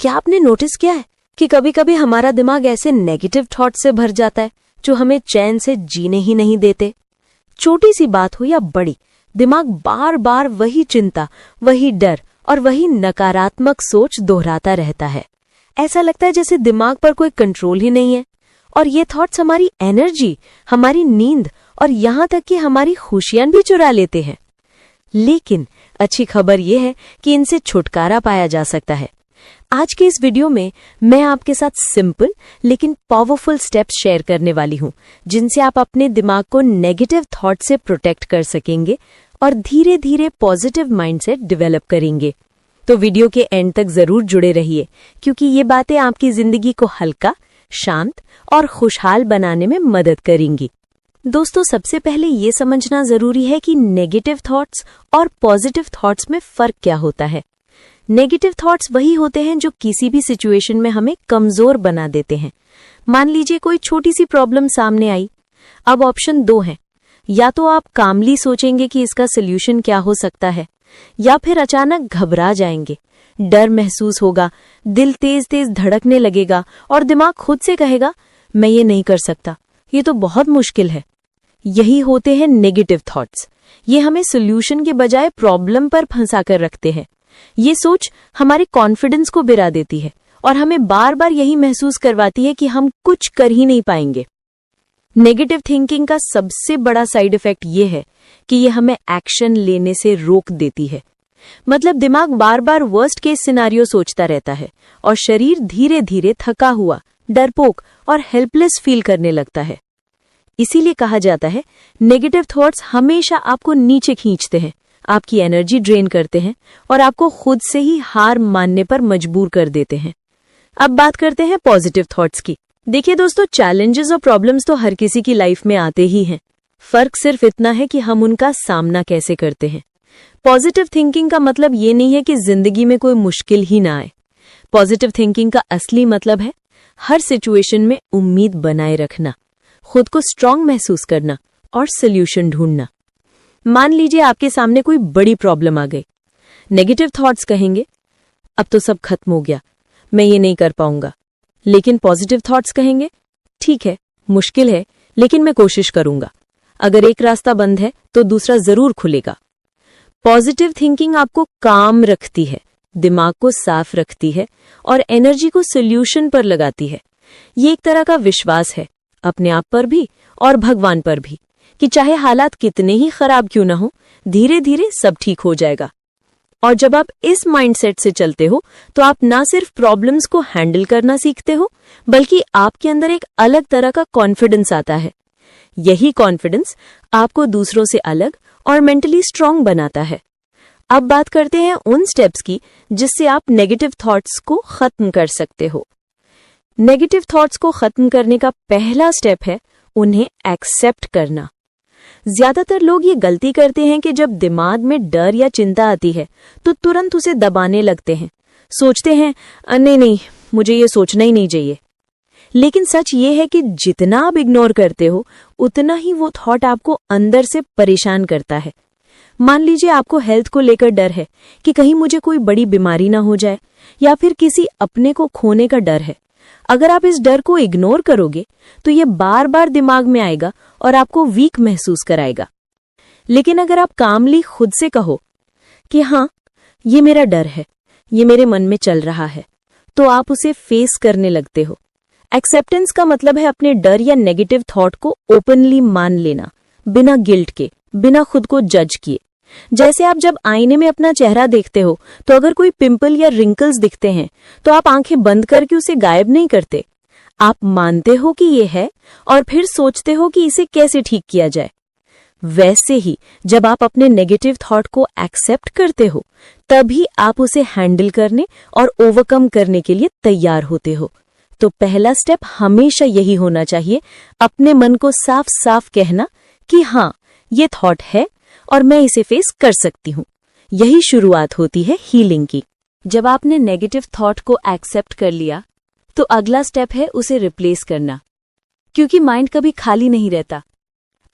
क्या आपने नोटिस किया है कि कभी कभी हमारा दिमाग ऐसे नेगेटिव थॉट से भर जाता है जो हमें चैन से जीने ही नहीं देते। छोटी सी बात हो या बड़ी, दिमाग बार बार वही चिंता, वही डर और वही नकारात्मक सोच दोहराता रहता है। ऐसा लगता है जैसे दिमाग पर कोई कंट्रोल ही नहीं है। और ये थॉट्स हमारी एनर्जी, हमारी नींद और यहाँ तक कि हमारी खुशियां भी चुरा लेते हैं। लेकिन अच्छी खबर यह है कि इनसे छुटकारा पाया जा सकता है। आज के इस वीडियो में मैं आपके साथ सिंपल लेकिन पावरफुल स्टेप्स शेयर करने वाली हूं, जिनसे आप अपने दिमाग को नेगेटिव थॉट से प्रोटेक्ट कर सकेंगे और धीरे धीरे पॉजिटिव माइंडसेट डेवलप करेंगे। तो वीडियो के एंड तक जरूर जुड़े रहिए, क्योंकि ये बातें आपकी जिंदगी को हल्का, शांत और खुशहाल बनाने में मदद करेंगी। दोस्तों, सबसे पहले ये समझना जरूरी है कि नेगेटिव थॉट्स और पॉजिटिव थॉट्स में फर्क क्या होता है। नेगेटिव थॉट्स वही होते हैं जो किसी भी सिचुएशन में हमें कमजोर बना देते हैं। मान लीजिए कोई छोटी सी प्रॉब्लम सामने आई। अब ऑप्शन 2 है, या तो आप कामली सोचेंगे कि इसका सल्यूशन क्या हो सकता है, या फिर अचानक घबरा जाएंगे, डर महसूस होगा, दिल तेज तेज धड़कने लगेगा और दिमाग खुद से कहेगा मैं ये नहीं कर सकता, ये तो बहुत मुश्किल है। यही होते हैं नेगेटिव थॉट्स। ये हमें सॉल्यूशन के बजाय प्रॉब्लम पर फंसा कर रखते हैं। ये सोच हमारे कॉन्फिडेंस को गिरा देती है और हमें बार बार यही महसूस करवाती है कि हम कुछ कर ही नहीं पाएंगे। नेगेटिव थिंकिंग का सबसे बड़ा साइड इफेक्ट ये है कि ये हमें एक्शन लेने से रोक देती है। मतलब दिमाग बार बार वर्स्ट केस सिनारियो सोचता रहता है और शरीर धीरे धीरे थका हुआ, डरपोक और हेल्पलेस फील करने लगता है। इसीलिए कहा जाता है नेगेटिव थॉट्स हमेशा आपको नीचे खींचते हैं, आपकी एनर्जी ड्रेन करते हैं और आपको खुद से ही हार मानने पर मजबूर कर देते हैं। अब बात करते हैं पॉजिटिव थॉट्स की। देखिए दोस्तों, चैलेंजेस और प्रॉब्लम्स तो हर किसी की लाइफ में आते ही हैं। फर्क सिर्फ इतना है कि हम उनका सामना कैसे करते हैं। पॉजिटिव थिंकिंग का मतलब ये नहीं है कि जिंदगी में कोई मुश्किल ही ना आए। पॉजिटिव थिंकिंग का असली मतलब है हर सिचुएशन में उम्मीद बनाए रखना, खुद को स्ट्रांग महसूस करना और सोल्यूशन ढूंढना। मान लीजिए आपके सामने कोई बड़ी प्रॉब्लम आ गई। नेगेटिव थॉट्स कहेंगे अब तो सब खत्म हो गया, मैं ये नहीं कर पाऊंगा। लेकिन पॉजिटिव थॉट्स कहेंगे ठीक है, मुश्किल है, लेकिन मैं कोशिश करूंगा। अगर एक रास्ता बंद है तो दूसरा जरूर खुलेगा। पॉजिटिव थिंकिंग आपको काम रखती है, दिमाग को साफ रखती है और एनर्जी को सोल्यूशन पर लगाती है। ये एक तरह का विश्वास है अपने आप पर भी और भगवान पर भी, कि चाहे हालात कितने ही खराब क्यों ना हो, धीरे धीरे सब ठीक हो जाएगा। और जब आप इस माइंडसेट से चलते हो तो आप ना सिर्फ प्रॉब्लम्स को हैंडल करना सीखते हो, बल्कि आपके अंदर एक अलग तरह का कॉन्फिडेंस आता है। यही कॉन्फिडेंस आपको दूसरों से अलग और मेंटली स्ट्रांग बनाता है। अब बात करते हैं उन स्टेप्स की जिससे आप नेगेटिव थॉट्स को खत्म कर सकते हो। नेगेटिव थॉट्स को खत्म करने का पहला स्टेप है उन्हें एक्सेप्ट करना। ज्यादातर लोग ये गलती करते हैं कि जब दिमाग में डर या चिंता आती है तो तुरंत उसे दबाने लगते हैं। सोचते हैं नहीं, मुझे ये सोचना ही नहीं चाहिए। लेकिन सच ये है कि जितना आप इग्नोर करते हो, उतना ही वो थॉट आपको अंदर से परेशान करता है। मान लीजिए आपको हेल्थ को लेकर डर है कि कहीं मुझे कोई बड़ी बीमारी ना हो जाए, या फिर किसी अपने को खोने का डर है। अगर आप इस डर को इग्नोर करोगे तो ये बार बार दिमाग में आएगा और आपको वीक महसूस कराएगा। लेकिन अगर आप कामली खुद से कहो कि हाँ, ये मेरा डर है, ये मेरे मन में चल रहा है, तो आप उसे फेस करने लगते हो। एक्सेप्टेंस का मतलब है अपने डर या नेगेटिव थॉट को ओपनली मान लेना, बिना गिल्ट के, बिना खुद को जज किए। जैसे आप जब आईने में अपना चेहरा देखते हो तो अगर कोई पिंपल या रिंकल्स दिखते हैं तो आप आंखें बंद करके उसे गायब नहीं करते। आप मानते हो कि ये है और फिर सोचते हो कि इसे कैसे ठीक किया जाए। वैसे ही जब आप अपने नेगेटिव थॉट को एक्सेप्ट करते हो, तभी आप उसे हैंडल करने और ओवरकम करने के लिए तैयार होते हो। तो पहला स्टेप हमेशा यही होना चाहिए, अपने मन को साफ साफ कहना कि हाँ, ये थॉट है और मैं इसे फेस कर सकती हूँ। यही शुरुआत होती है हीलिंग की। जब आपने नेगेटिव थॉट को एक्सेप्ट कर लिया तो अगला स्टेप है उसे रिप्लेस करना, क्योंकि माइंड कभी खाली नहीं रहता।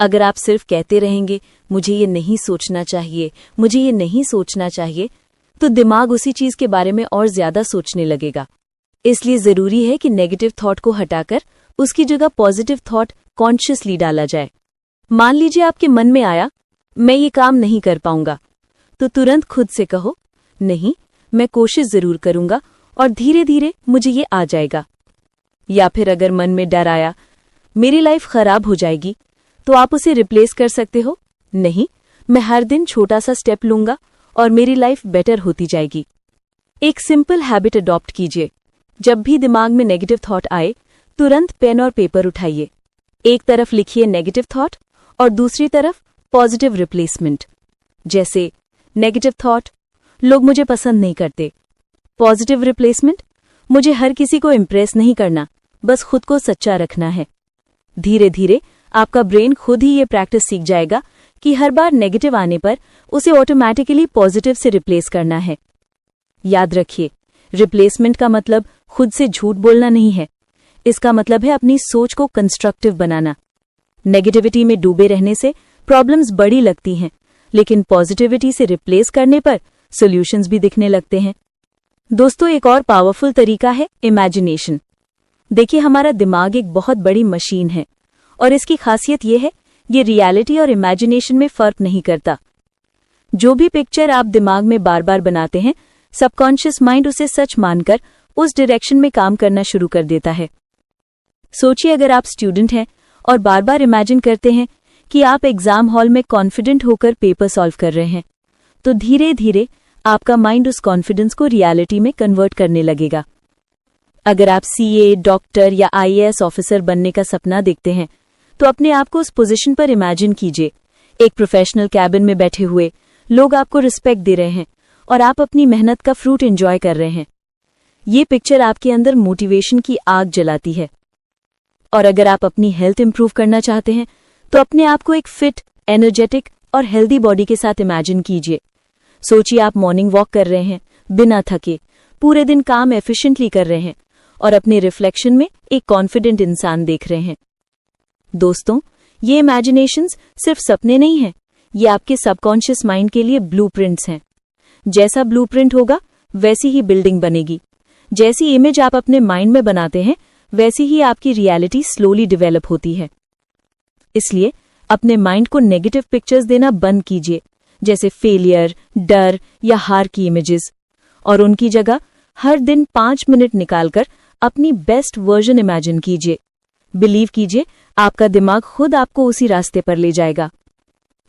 अगर आप सिर्फ कहते रहेंगे मुझे ये नहीं सोचना चाहिए, मुझे ये नहीं सोचना चाहिए, तो दिमाग उसी चीज के बारे में और ज्यादा सोचने लगेगा। इसलिए जरूरी है कि नेगेटिव थॉट को हटाकर उसकी जगह पॉजिटिव थॉट कॉन्शियसली डाला जाए। मान लीजिए आपके मन में आया, मैं ये काम नहीं कर पाऊंगा, तो तुरंत खुद से कहो, नहीं, मैं कोशिश जरूर करूंगा और धीरे धीरे मुझे ये आ जाएगा। या फिर अगर मन में डर आया, मेरी लाइफ खराब हो जाएगी, तो आप उसे रिप्लेस कर सकते हो, नहीं, मैं हर दिन छोटा सा स्टेप लूंगा और मेरी लाइफ बेटर होती जाएगी। एक सिंपल हैबिट अडॉप्ट कीजिए। जब भी दिमाग में नेगेटिव थॉट आए, तुरंत पेन और पेपर उठाइए। एक तरफ लिखिए नेगेटिव थॉट और दूसरी तरफ पॉजिटिव रिप्लेसमेंट। जैसे नेगेटिव थॉट, लोग मुझे पसंद नहीं करते। पॉजिटिव रिप्लेसमेंट, मुझे हर किसी को इम्प्रेस नहीं करना, बस खुद को सच्चा रखना है। धीरे धीरे आपका ब्रेन खुद ही ये प्रैक्टिस सीख जाएगा कि हर बार नेगेटिव आने पर उसे ऑटोमैटिकली पॉजिटिव से रिप्लेस करना है। याद रखिए, रिप्लेसमेंट का मतलब खुद से झूठ बोलना नहीं है। इसका मतलब है अपनी सोच को कंस्ट्रक्टिव बनाना। नेगेटिविटी में डूबे रहने से प्रॉब्लम्स बड़ी लगती हैं, लेकिन पॉजिटिविटी से रिप्लेस करने पर सॉल्यूशंस भी दिखने लगते हैं। दोस्तों, एक और पावरफुल तरीका है इमेजिनेशन। देखिए, हमारा दिमाग एक बहुत बड़ी मशीन है और इसकी खासियत यह है, ये रियलिटी और इमेजिनेशन में फर्क नहीं करता। जो भी पिक्चर आप दिमाग में बार बार बनाते हैं, सबकॉन्शियस माइंड उसे सच मानकर उस डायरेक्शन में काम करना शुरू कर देता है। सोचिए, अगर आप स्टूडेंट हैं और बार बार इमेजिन करते हैं कि आप एग्जाम हॉल में कॉन्फिडेंट होकर पेपर सॉल्व कर रहे हैं, तो धीरे धीरे आपका माइंड उस कॉन्फिडेंस को रियलिटी में कन्वर्ट करने लगेगा। अगर आप सीए, डॉक्टर या आईएएस ऑफिसर बनने का सपना देखते हैं, तो अपने आप को उस पोजीशन पर इमेजिन कीजिए। एक प्रोफेशनल कैबिन में बैठे हुए, लोग आपको रिस्पेक्ट दे रहे हैं और आप अपनी मेहनत का फ्रूट एंजॉय कर रहे हैं। ये पिक्चर आपके अंदर मोटिवेशन की आग जलाती है। और अगर आप अपनी हेल्थ इंप्रूव करना चाहते हैं, तो अपने आप को एक फिट, एनर्जेटिक और हेल्दी बॉडी के साथ इमेजिन कीजिए। सोचिए, आप मॉर्निंग वॉक कर रहे हैं, बिना थके, पूरे दिन काम एफिशिएंटली कर रहे हैं और अपने रिफ्लेक्शन में एक कॉन्फिडेंट इंसान देख रहे हैं। दोस्तों, ये इमेजिनेशंस सिर्फ सपने नहीं हैं, ये आपके सबकॉन्शियस माइंड के लिए ब्लूप्रिंट्स हैं। जैसा ब्लूप्रिंट होगा, वैसी ही बिल्डिंग बनेगी। जैसी इमेज आप अपने माइंड में बनाते हैं, वैसी ही आपकी रियलिटी स्लोली डेवलप होती है। इसलिए अपने माइंड को नेगेटिव पिक्चर्स देना बंद कीजिए, जैसे फेलियर, डर या हार की इमेजेस, और उनकी जगह हर दिन 5 मिनट निकालकर अपनी बेस्ट वर्जन इमेजिन कीजिए। बिलीव कीजिए, आपका दिमाग खुद आपको उसी रास्ते पर ले जाएगा।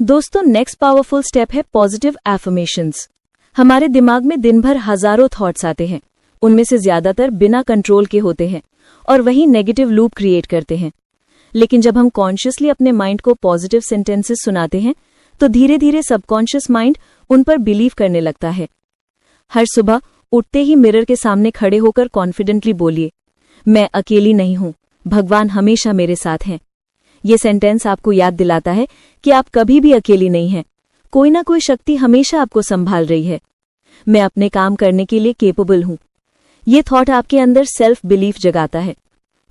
दोस्तों, नेक्स्ट पावरफुल स्टेप है पॉजिटिव एफर्मेशंस। हमारे दिमाग में दिन भर हजारों थॉट्स आते हैं, उनमें से ज्यादातर बिना कंट्रोल के होते हैं और वही नेगेटिव लूप क्रिएट करते हैं। लेकिन जब हम कॉन्शियसली अपने माइंड को पॉजिटिव सेंटेंसेस सुनाते हैं, तो धीरे धीरे सबकॉन्शियस माइंड उन पर बिलीव करने लगता है। हर सुबह उठते ही मिरर के सामने खड़े होकर कॉन्फिडेंटली बोलिए, मैं अकेली नहीं हूं, भगवान हमेशा मेरे साथ हैं। ये सेंटेंस आपको याद दिलाता है कि आप कभी भी अकेली नहीं हैं। कोई ना कोई शक्ति हमेशा आपको संभाल रही है। मैं अपने काम करने के लिए केपेबल हूं। ये थॉट आपके अंदर सेल्फ बिलीफ जगाता है।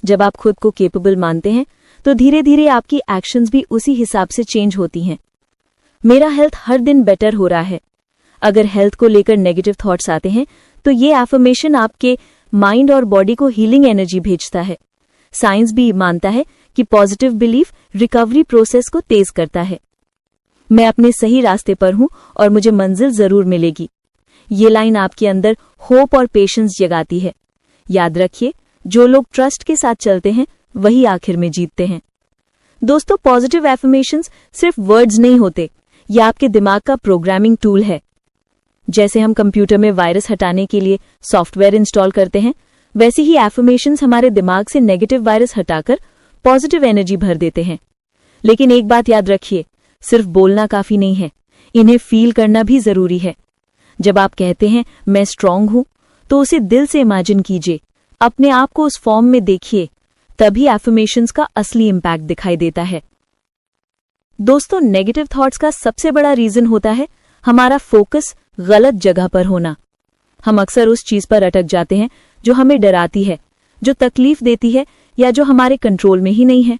जब आप खुद को केपेबल मानते हैं, तो धीरे धीरे आपकी एक्शंस भी उसी हिसाब से चेंज होती हैं। मेरा हेल्थ हर दिन बेटर हो रहा है। अगर हेल्थ को लेकर नेगेटिव थॉट्स आते हैं, तो ये एफर्मेशन आपके माइंड और बॉडी को हीलिंग एनर्जी भेजता है। साइंस भी मानता है कि पॉजिटिव बिलीफ रिकवरी प्रोसेस को तेज करता है। मैं अपने सही रास्ते पर हूं और मुझे मंजिल जरूर मिलेगी। ये लाइन आपके अंदर होप और पेशेंस जगाती है। याद रखिए, जो लोग ट्रस्ट के साथ चलते हैं, वही आखिर में जीतते हैं। दोस्तों, पॉजिटिव एफर्मेशंस सिर्फ वर्ड्स नहीं होते, ये आपके दिमाग का प्रोग्रामिंग टूल है। जैसे हम कंप्यूटर में वायरस हटाने के लिए सॉफ्टवेयर इंस्टॉल करते हैं, वैसे ही एफर्मेशंस हमारे दिमाग से नेगेटिव वायरस हटाकर पॉजिटिव एनर्जी भर देते हैं। लेकिन एक बात याद रखिए, सिर्फ बोलना काफी नहीं है, इन्हें फील करना भी जरूरी है। जब आप कहते हैं मैं स्ट्रांग हूं, तो उसे दिल से इमेजिन कीजिए, अपने आप को उस फॉर्म में देखिए, तभी एफर्मेशंस का असली इंपैक्ट दिखाई देता है। दोस्तों, नेगेटिव थॉट्स का सबसे बड़ा रीजन होता है हमारा फोकस गलत जगह पर होना। हम अक्सर उस चीज पर अटक जाते हैं जो हमें डराती है, जो तकलीफ देती है या जो हमारे कंट्रोल में ही नहीं है।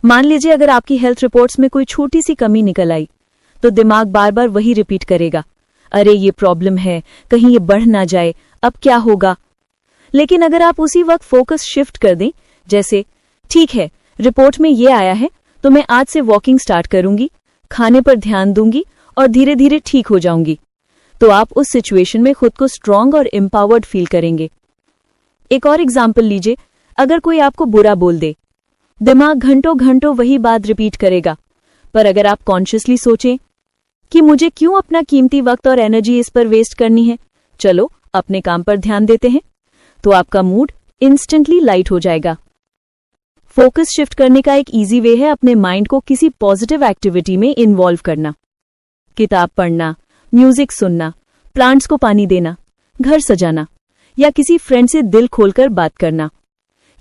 मान लीजिए, अगर आपकी हेल्थ रिपोर्ट्स में कोई छोटी सी कमी निकल आई, तो दिमाग बार बार वही रिपीट करेगा, अरे ये प्रॉब्लम है, कहीं ये बढ़ ना जाए, अब क्या होगा। लेकिन अगर आप उसी वक्त फोकस शिफ्ट कर दें, जैसे ठीक है रिपोर्ट में ये आया है तो मैं आज से वॉकिंग स्टार्ट करूंगी, खाने पर ध्यान दूंगी और धीरे धीरे ठीक हो जाऊंगी, तो आप उस सिचुएशन में खुद को स्ट्रांग और एम्पावर्ड फील करेंगे। एक और एग्जाम्पल लीजिए, अगर कोई आपको बुरा बोल दे, दिमाग घंटों घंटों वही बात रिपीट करेगा, पर अगर आप कॉन्शियसली सोचें कि मुझे क्यों अपना कीमती वक्त और एनर्जी इस पर वेस्ट करनी है, चलो अपने काम पर ध्यान देते हैं, तो आपका मूड इंस्टेंटली लाइट हो जाएगा। फोकस शिफ्ट करने का एक इजी वे है अपने माइंड को किसी पॉजिटिव एक्टिविटी में इन्वॉल्व करना। किताब पढ़ना, म्यूजिक सुनना, प्लांट्स को पानी देना, घर सजाना या किसी फ्रेंड से दिल खोलकर बात करना।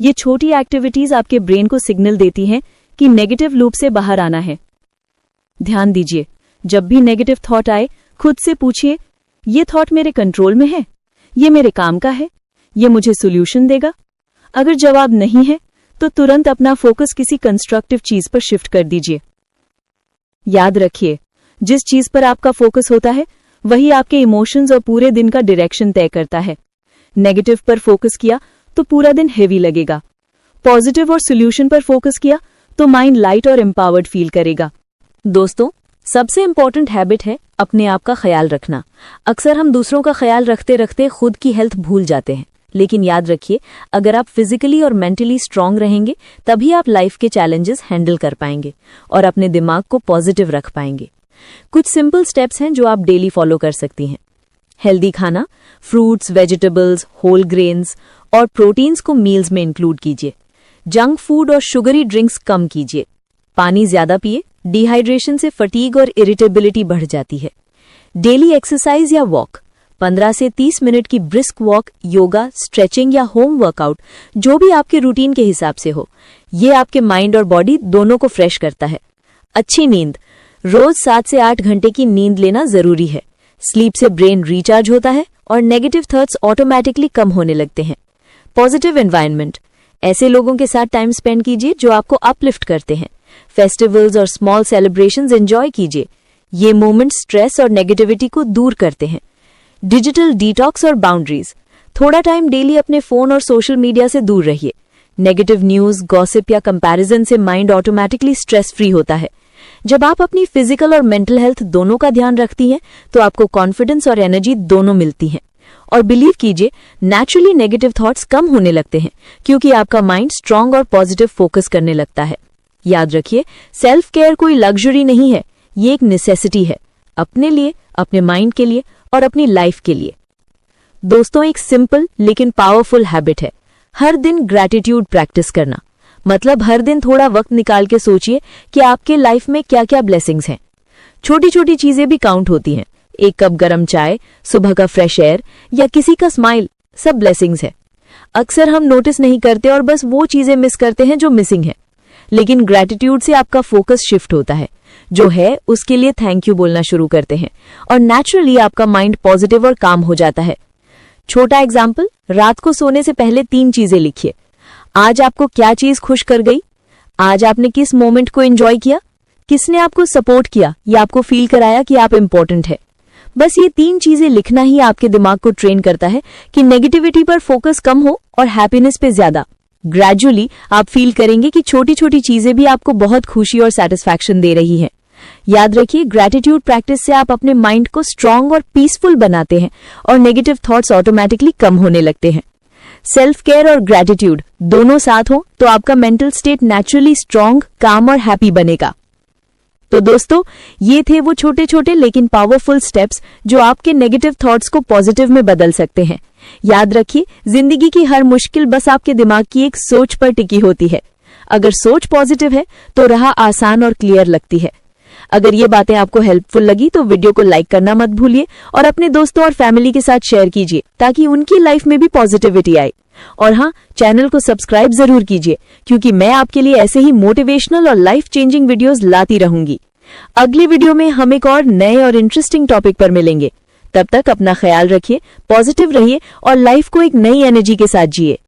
ये छोटी एक्टिविटीज आपके ब्रेन को सिग्नल देती हैं कि नेगेटिव लूप से बाहर आना है। ध्यान दीजिए, जब भी नेगेटिव थॉट आए खुद से पूछिए, ये थॉट मेरे कंट्रोल में है, ये मेरे काम का है, ये मुझे सोल्यूशन देगा। अगर जवाब नहीं है तो तुरंत अपना फोकस किसी कंस्ट्रक्टिव चीज पर शिफ्ट कर दीजिए। याद रखिए, जिस चीज पर आपका फोकस होता है वही आपके इमोशंस और पूरे दिन का डायरेक्शन तय करता है। नेगेटिव पर फोकस किया तो पूरा दिन हेवी लगेगा, पॉजिटिव और सोल्यूशन पर फोकस किया तो माइंड लाइट और एम्पावर्ड फील करेगा। दोस्तों, सबसे इंपॉर्टेंट हैबिट है अपने आप का ख्याल रखना। अक्सर हम दूसरों का ख्याल रखते रखते खुद की हेल्थ भूल जाते हैं, लेकिन याद रखिए, अगर आप फिजिकली और मेंटली स्ट्रांग रहेंगे तभी आप लाइफ के चैलेंजेस हैंडल कर पाएंगे और अपने दिमाग को पॉजिटिव रख पाएंगे। कुछ सिंपल स्टेप्स हैं जो आप डेली फॉलो कर सकती हैं। हेल्दी खाना, फ्रूट्स, वेजिटेबल्स, होल ग्रेन्स और प्रोटीन्स को मील्स में इंक्लूड कीजिए। जंक फूड और शुगरी ड्रिंक्स कम कीजिए। पानी ज्यादा पिए, डिहाइड्रेशन से फटीग और इरिटेबिलिटी बढ़ जाती है। डेली एक्सरसाइज या वॉक, 15 से 30 मिनट की ब्रिस्क वॉक, योगा, स्ट्रेचिंग या होम वर्कआउट, जो भी आपके रूटीन के हिसाब से हो, ये आपके माइंड और बॉडी दोनों को फ्रेश करता है। अच्छी नींद, रोज 7 से 8 घंटे की नींद लेना जरूरी है। स्लीप से ब्रेन रिचार्ज होता है और नेगेटिव थॉट्स ऑटोमेटिकली कम होने लगते हैं। पॉजिटिव एनवायरनमेंट, ऐसे लोगों के साथ टाइम स्पेंड कीजिए जो आपको अपलिफ्ट करते हैं। फेस्टिवल्स और स्मॉल सेलिब्रेशंस एंजॉय कीजिए, ये मोमेंट स्ट्रेस और नेगेटिविटी को दूर करते हैं। डिजिटल डिटॉक्स और बाउंड्रीज, थोड़ा टाइम डेली अपने फोन और सोशल मीडिया से दूर रहिए। नेगेटिव न्यूज, गॉसिप या कंपैरिजन से माइंड ऑटोमेटिकली स्ट्रेस फ्री होता है। जब आप अपनी फिजिकल और मेंटल हेल्थ दोनों का ध्यान रखती हैं तो आपको कॉन्फिडेंस और एनर्जी दोनों मिलती हैं। और बिलीव कीजिए, नेचुरली नेगेटिव थॉट्स कम होने लगते हैं क्योंकि आपका माइंड स्ट्रांग और पॉजिटिव फोकस करने लगता है। याद रखिए, सेल्फ केयर कोई लग्जरी नहीं है, ये एक नेसेसिटी है, अपने लिए, अपने माइंड के लिए और अपनी लाइफ के लिए। दोस्तों, एक सिंपल लेकिन पावरफुल हैबिट है हर दिन ग्रैटिट्यूड प्रैक्टिस करना। मतलब हर दिन थोड़ा वक्त निकाल के सोचिए कि आपके लाइफ में क्या क्या ब्लेसिंग्स हैं। छोटी छोटी चीजें भी काउंट होती हैं। एक कप गरम चाय, सुबह का फ्रेश एयर या किसी का स्माइल, सब ब्लेसिंग्स है। अक्सर हम नोटिस नहीं करते और बस वो चीजें मिस करते हैं जो मिसिंग है। लेकिन ग्रैटिट्यूड से आपका फोकस शिफ्ट होता है, जो है उसके लिए थैंक यू बोलना शुरू करते हैं और नेचुरली आपका माइंड पॉजिटिव और काम हो जाता है। छोटा एग्जाम्पल, रात को सोने से पहले 3 चीजें लिखिए। आज आपको क्या चीज खुश कर गई, आज आपने किस मोमेंट को एंजॉय किया, किसने आपको सपोर्ट किया या आपको फील कराया कि आप इंपॉर्टेंट है। बस ये 3 चीजें लिखना ही आपके दिमाग को ट्रेन करता है कि नेगेटिविटी पर फोकस कम हो और हैप्पीनेस पे ज्यादा। ग्रेजुअली आप फील करेंगे कि छोटी छोटी चीजें भी आपको बहुत खुशी और सेटिस्फैक्शन दे रही हैं। याद रखिए, ग्रैटिट्यूड प्रैक्टिस से आप अपने माइंड को स्ट्रांग और पीसफुल बनाते हैं और नेगेटिव थॉट्स ऑटोमेटिकली कम होने लगते हैं। सेल्फ केयर और ग्रैटिट्यूड दोनों साथ हो तो आपका मेंटल स्टेट नेचुरली स्ट्रांग, काम और हैप्पी बनेगा। तो दोस्तों, ये थे वो छोटे छोटे लेकिन पावरफुल स्टेप्स जो आपके नेगेटिव थॉट्स को पॉजिटिव में बदल सकते हैं। याद रखिए, जिंदगी की हर मुश्किल बस आपके दिमाग की एक सोच पर टिकी होती है। अगर सोच पॉजिटिव है तो राह आसान और क्लियर लगती है। अगर ये बातें आपको हेल्पफुल लगी तो वीडियो को लाइक करना मत भूलिए और अपने दोस्तों और फैमिली के साथ शेयर कीजिए ताकि उनकी लाइफ में भी पॉजिटिविटी आए। और हाँ, चैनल को सब्सक्राइब जरूर कीजिए क्योंकि मैं आपके लिए ऐसे ही मोटिवेशनल और लाइफ चेंजिंग वीडियोस लाती रहूंगी। अगली वीडियो में हम एक और नए और इंटरेस्टिंग टॉपिक पर मिलेंगे। तब तक अपना ख्याल रखिए, पॉजिटिव रहिए और लाइफ को एक नई एनर्जी के साथ जिए।